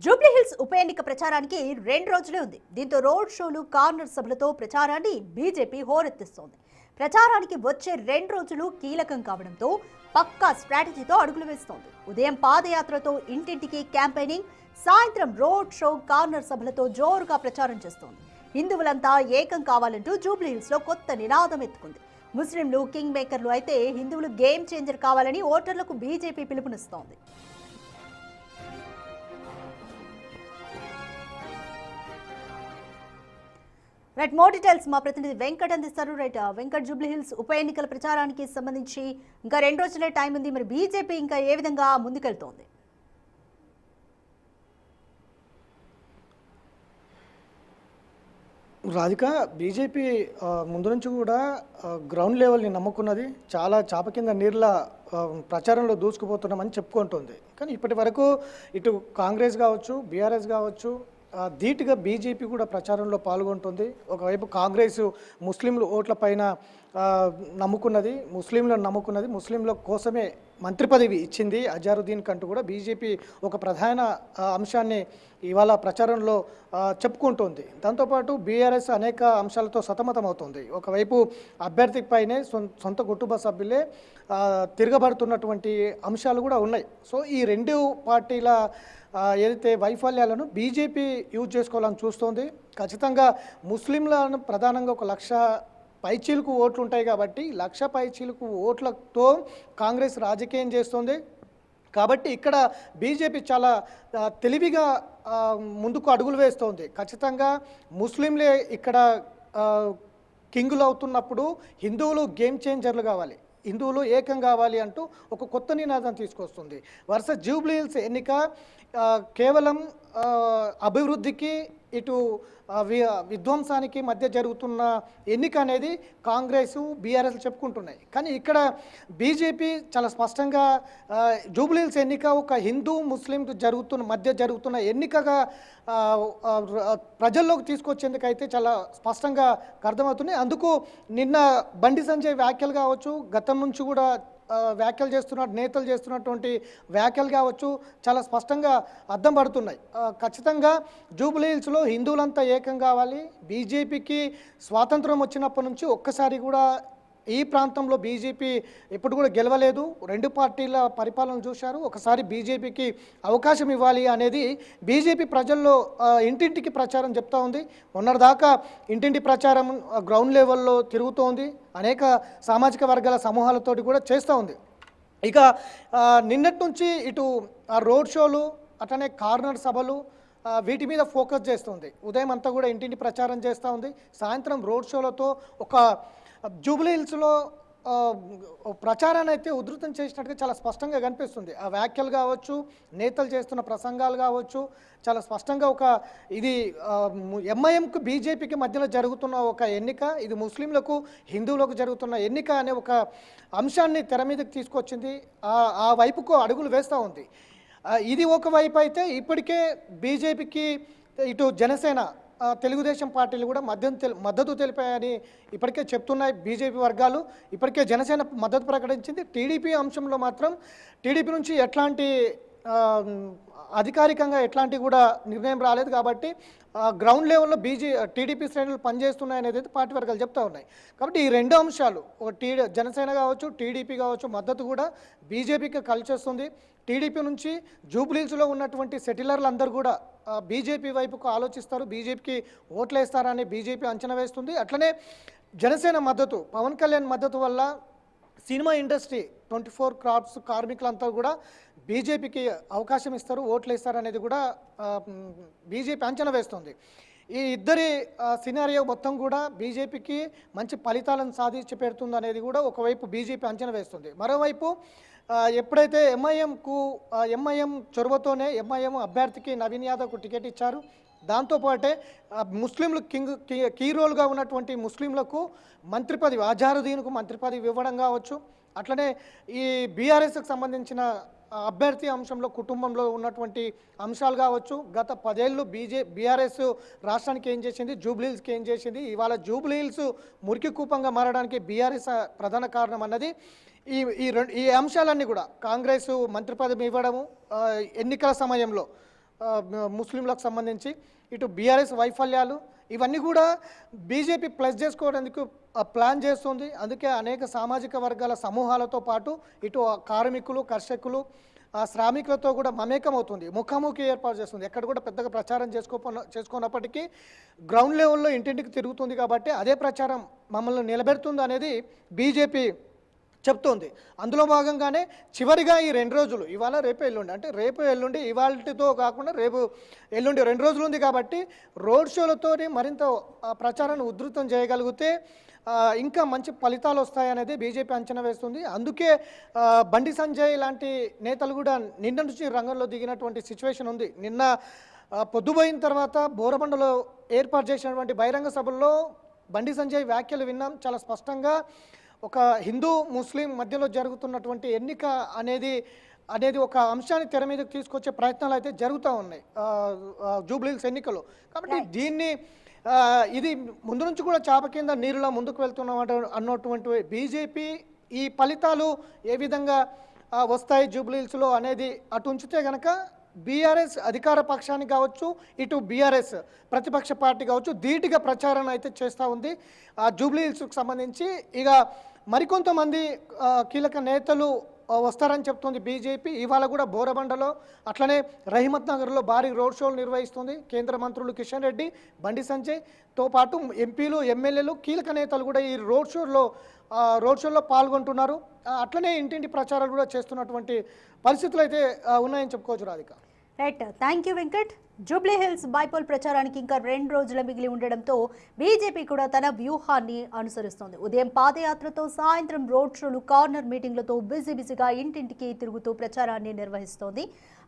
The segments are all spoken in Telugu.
జూబ్లీహిల్స్ ఉప ఎన్నిక ప్రచారానికి 2 రోజులే ఉంది. దీంతో రోడ్ షోలు, కార్నర్ సభలతో ప్రచారాన్ని బీజేపీ హోరెత్తిస్తోంది. ప్రచారానికి వచ్చే 2 రోజులు కీలకం కావడంతో పక్కా స్ట్రాటజీతో అడుగులు వేస్తోంది. ఉదయం పాదయాత్రతో ఇంటింటికి క్యాంపెయినింగ్, సాయంత్రం రోడ్ షో, కార్నర్ సభలతో జోరుగా ప్రచారం చేస్తోంది. హిందువులంతా ఏకం కావాలంటూ జూబ్లీహిల్స్ లో కొత్త నినాదం ఎత్తుకుంది. ముస్లింలు కింగ్ మేకర్లు అయితే హిందువులు గేమ్ చేంజర్ కావాలని ఓటర్లకు బీజేపీ పిలుపునిస్తోంది. రైట్, మోర్ డీటెయిల్స్ మా ప్రతినిధి వెంకట్ అందిస్తారు. రైట్ వెంకట్, జూబ్లీహిల్స్ ఉప ఎన్నికల ప్రచారానికి సంబంధించి ఇంకా 2 రోజులే టైం ఉంది. మరి బీజేపీ ఇంకా ఏ విధంగా ముందుకెళ్తోంది? రాధిక, బీజేపీ ముందు నుంచి కూడా గ్రౌండ్ లెవెల్ని నమ్ముకున్నది. చాలా చాప కింద నీళ్ళ ప్రచారంలో దూసుకుపోతున్నామని చెప్పుకుంటుంది. కానీ ఇప్పటి వరకు ఇటు కాంగ్రెస్ కావచ్చు, బీఆర్ఎస్ కావచ్చు, ధీటుగా బీజేపీ కూడా ప్రచారంలో పాల్గొంటుంది. ఒకవైపు కాంగ్రెస్ ముస్లింలు ఓట్ల పైన నమ్ముకున్నది, ముస్లింల కోసమే మంత్రి పదవి ఇచ్చింది అజారుద్దీన్ కంటూ కూడా బీజేపీ ఒక ప్రధాన అంశాన్ని ఇవాళ ప్రచారంలో చెప్పుకుంటోంది. దాంతోపాటు బీఆర్ఎస్ అనేక అంశాలతో సతమతమవుతుంది. ఒకవైపు అభ్యర్థి పైనే సొంత కుటుంబ సభ్యులే తిరగబడుతున్నటువంటి అంశాలు కూడా ఉన్నాయి. సో ఈ 2 పార్టీల ఏదైతే వైఫల్యాలను బీజేపీ యూజ్ చేసుకోవాలని చూస్తోంది. ఖచ్చితంగా ముస్లింలను ప్రధానంగా 1,00,000 పైచీలకు ఓట్లు ఉంటాయి కాబట్టి 1,00,000 పైచీలకు ఓట్లతో కాంగ్రెస్ రాజకీయం చేస్తుంది. కాబట్టి ఇక్కడ బీజేపీ చాలా తెలివిగా ముందుకు అడుగులు వేస్తోంది. ఖచ్చితంగా ముస్లింలే ఇక్కడ కింగులు అవుతున్నప్పుడు హిందువులు గేమ్ చేంజర్లు కావాలి, హిందువులు ఏకం కావాలి అంటూ ఒక కొత్త నినాదం తీసుకొస్తుంది. వర్సెస్ జూబ్లీహిల్స్ ఎన్నిక కేవలం అభివృద్ధికి, ఇటు విధ్వంసానికి మధ్య జరుగుతున్న ఎన్నిక అనేది కాంగ్రెస్, బీఆర్ఎస్ చెప్పుకుంటున్నాయి. కానీ ఇక్కడ బీజేపీ చాలా స్పష్టంగా జూబ్లీహిల్స్ ఎన్నిక ఒక హిందూ ముస్లిం మధ్య జరుగుతున్న ఎన్నికగా ప్రజల్లోకి తీసుకొచ్చేందుకైతే చాలా స్పష్టంగా అర్థమవుతుంది. అందుకు నిన్న బండి సంజయ్ వ్యాఖ్యలు కావచ్చు, గతం నుంచి కూడా వ్యాఖ్యలు నేతలు చేస్తున్నటువంటి వ్యాఖ్యలు కావచ్చు, చాలా స్పష్టంగా అర్థం పడుతున్నాయి. ఖచ్చితంగా జూబ్లీహిల్స్లో హిందువులంతా ఏకం కావాలి. బీజేపీకి స్వాతంత్రం వచ్చినప్పటి నుంచి ఒక్కసారి కూడా ఈ ప్రాంతంలో బీజేపీ ఎప్పుడు కూడా గెలవలేదు. 2 పార్టీల పరిపాలన చూశారు. ఒకసారి బీజేపీకి అవకాశం ఇవ్వాలి అనేది బీజేపీ ప్రజల్లో ఇంటింటికి ప్రచారం చెప్తా ఉంది. మొన్నటిదాకా ఇంటింటి ప్రచారం గ్రౌండ్ లెవెల్లో తిరుగుతోంది. అనేక సామాజిక వర్గాల సమూహాలతోటి కూడా చేస్తూ ఉంది. ఇక నిన్నటి నుంచి ఇటు రోడ్ షోలు, అట్లనే కార్నర్ సభలు, వీటి మీద ఫోకస్ చేస్తుంది. ఉదయం అంతా కూడా ఇంటింటి ప్రచారం చేస్తూ ఉంది. సాయంత్రం రోడ్ షోలతో ఒక జూబ్లీహిల్స్లో ప్రచారాన్ని అయితే ఉధృతం చేసినట్టుగా చాలా స్పష్టంగా కనిపిస్తుంది. ఆ వ్యాఖ్యలు కావచ్చు, నేతలు చేస్తున్న ప్రసంగాలు కావచ్చు, చాలా స్పష్టంగా ఇది ఎంఐఎంకు బీజేపీకి మధ్యలో జరుగుతున్న ఒక ఎన్నిక, ఇది ముస్లింలకు హిందువులకు జరుగుతున్న ఎన్నిక అనే ఒక అంశాన్ని తెర మీదకి తీసుకొచ్చింది. ఆ వైపుకు అడుగులు వేస్తూ ఉంది. ఇది ఒకవైపు అయితే ఇప్పటికే బీజేపీకి ఇటు జనసేన, తెలుగుదేశం పార్టీలు కూడా మద్దతు తెలిపాయని ఇప్పటికే చెప్తున్నాయి బీజేపీ వర్గాలు. ఇప్పటికే జనసేన మద్దతు ప్రకటించింది. టీడీపీ అంశంలో మాత్రం టీడీపీ నుంచి ఎట్లాంటి అధికారికంగా ఎట్లాంటి కూడా నిర్ణయం రాలేదు. కాబట్టి గ్రౌండ్ లెవెల్లో టీడీపీ శ్రేణులు పనిచేస్తున్నాయనేది అయితే పార్టీ వర్గాలు చెప్తా ఉన్నాయి. కాబట్టి ఈ 2 అంశాలు, జనసేన కావచ్చు, టీడీపీ కావచ్చు, మద్దతు కూడా బీజేపీకి కలిసి వస్తుంది. టీడీపీ నుంచి జూబ్లీహిల్స్లో ఉన్నటువంటి సెటిలర్లు అందరూ కూడా బీజేపీ వైపుకు ఆలోచిస్తారు, బీజేపీకి ఓట్లు వేస్తారని బీజేపీ అంచనా వేస్తుంది. అట్లనే జనసేన మద్దతు, పవన్ కళ్యాణ్ మద్దతు వల్ల సినిమా ఇండస్ట్రీ 24 క్రాఫ్ట్స్ కార్మికులంతా కూడా బీజేపీకి అవకాశం ఇస్తారు, ఓట్లు వేస్తారు అనేది కూడా బీజేపీ అంచనా వేస్తుంది. ఈ ఇద్దరి సినారియో మొత్తం కూడా బీజేపీకి మంచి ఫలితాలను సాధించి పెడుతుంది అనేది కూడా ఒకవైపు బీజేపీ అంచనా వేస్తుంది. మరోవైపు ఎప్పుడైతే ఎంఐఎం చొరవతోనే ఎంఐఎం అభ్యర్థికి నవీన్ యాదవ్కు టికెట్ ఇచ్చారు. దాంతోపాటే ముస్లింలు కీ రోల్గా ఉన్నటువంటి ముస్లింలకు మంత్రి పదవి, అజారుద్దీన్కు మంత్రి పదవి ఇవ్వడం కావచ్చు, అట్లనే ఈ బీఆర్ఎస్కి సంబంధించిన అభ్యర్థి అంశంలో కుటుంబంలో ఉన్నటువంటి అంశాలు కావచ్చు. గత 10 ఏళ్ళు బీఆర్ఎస్ రాష్ట్రానికి ఏం చేసింది, జూబ్లీహిల్స్కి ఏం చేసింది, ఇవాళ జూబ్లీహిల్స్ మురికి కూపంగా మారడానికి బీఆర్ఎస్ ప్రధాన కారణం అన్నది ఈ అంశాలన్నీ కూడా కాంగ్రెస్ మంత్రి పదవి ఇవ్వడము, ఎన్నికల సమయంలో ముస్లింలకు సంబంధించి, ఇటు బీఆర్ఎస్ వైఫల్యాలు ఇవన్నీ కూడా బీజేపీ ప్లస్ చేసుకోవడానికి ప్లాన్ చేస్తుంది. అందుకే అనేక సామాజిక వర్గాల సమూహాలతో పాటు ఇటు కార్మికులు, కర్షకులు, శ్రామికులతో కూడా మమేకం అవుతుంది, ముఖాముఖి ఏర్పాటు చేస్తుంది. ఎక్కడ కూడా పెద్దగా ప్రచారం చేసుకున్నప్పటికీ గ్రౌండ్ లెవెల్లో ఇంటింటికి తిరుగుతుంది. కాబట్టి అదే ప్రచారం మమ్మల్ని నిలబెడుతుంది అనేది బీజేపీ చెప్తోంది. అందులో భాగంగానే చివరిగా ఈ 2 రోజులు, ఇవాళ రేపు ఎల్లుండి, అంటే రేపు ఎల్లుండి ఇవాళతో కాకుండా రేపు ఎల్లుండి 2 రోజులు ఉంది కాబట్టి రోడ్ షోలతో మరింత ప్రచారాన్ని ఉధృతం చేయగలిగితే ఇంకా మంచి ఫలితాలు వస్తాయనేది బీజేపీ అంచనా వేస్తుంది. అందుకే బండి సంజయ్ లాంటి నేతలు కూడా నిన్న నుంచి రంగంలో దిగినటువంటి సిచ్యువేషన్ ఉంది. నిన్న పొద్దుపోయిన తర్వాత బోరబండలో ఏర్పాటు చేసినటువంటి బహిరంగ సభల్లో బండి సంజయ్ వ్యాఖ్యలు విన్నాం. చాలా స్పష్టంగా ఒక హిందూ ముస్లిం మధ్యలో జరుగుతున్నటువంటి ఎన్నిక అనేది ఒక అంశాన్ని తెర మీదకి తీసుకొచ్చే ప్రయత్నాలు అయితే జరుగుతూ ఉన్నాయి జూబ్లీహిల్స్ ఎన్నికల్లో. కాబట్టి దీన్ని ఇది ముందు నుంచి కూడా చాప కింద నీరులా ముందుకు వెళ్తున్నాం అన్నటువంటి బీజేపీ ఈ ఫలితాలు ఏ విధంగా వస్తాయి జూబ్లీహిల్స్లో అనేది అటు ఉంచితే కనుక బీఆర్ఎస్ అధికార పక్షానికి కావచ్చు, ఇటు బీఆర్ఎస్ ప్రతిపక్ష పార్టీ కావచ్చు ధీటుగా ప్రచారం అయితే చేస్తూ ఉంది. జూబ్లీహిల్స్కి సంబంధించి ఇక మరికొంతమంది కీలక నేతలు వస్తారని చెప్తుంది బీజేపీ. ఇవాళ కూడా బోరబండలో, అట్లనే రహిమత్ నగర్లో భారీ రోడ్ షోలు నిర్వహిస్తుంది. కేంద్ర మంత్రులు కిషన్ రెడ్డి, బండి సంజయ్తో పాటు ఎంపీలు, ఎమ్మెల్యేలు, కీలక నేతలు కూడా ఈ రోడ్ షోలో పాల్గొంటున్నారు. అట్లనే ఇంటింటి ప్రచారాలు కూడా చేస్తున్నటువంటి పరిస్థితులు అయితే ఉన్నాయని చెప్పుకోవచ్చు Radhika. Right, thank you Venkat. Jubilee Hills bypoll ప్రచారానికి ఇంకా 2 రోజుల మిగిలి ఉండడంతో బీజేపీ కూడా తన వ్యూహాన్ని అనుసరిస్తోంది. ఉదయం పాదయాత్రతో సాయంత్రం రోడ్ షోలు, కార్నర్ మీటింగ్లతో బిజీగా ఇంటింటికి తిరుగుతూ ప్రచారాన్ని నిర్వహిస్తోంది.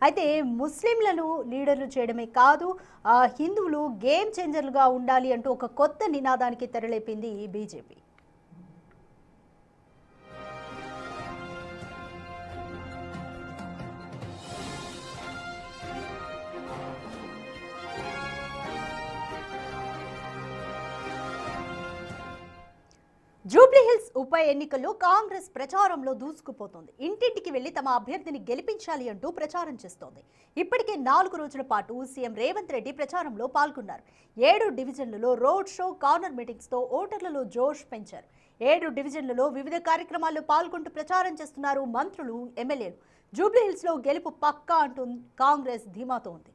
అయితే ముస్లింలను లీడర్లు చేయడమే కాదు, హిందువులు గేమ్ చేంజర్లుగా ఉండాలి అంటూ ఒక కొత్త నినాదానికి తెరలేపింది బీజేపీ. జూబ్లీహిల్స్ ఉప ఎన్నికల్లో కాంగ్రెస్ ప్రచారంలో దూసుకుపోతోంది. ఇంటింటికి వెళ్లి తమ అభ్యర్థిని గెలిపించాలి అంటూ ప్రచారం చేస్తోంది. ఇప్పటికే 4 రోజుల పాటు సీఎం రేవంత్ రెడ్డి ప్రచారంలో పాల్గొన్నారు. 7 డివిజన్లలో రోడ్ షో, కార్నర్ మీటింగ్స్ తో ఓటర్లలో జోష్ పెంచారు. 7 డివిజన్లలో వివిధ కార్యక్రమాల్లో పాల్గొంటూ ప్రచారం చేస్తున్నారు మంత్రులు, ఎమ్మెల్యేలు. జూబ్లీహిల్స్ లో గెలుపు పక్కా అంటూ కాంగ్రెస్ ధీమాతో ఉంది.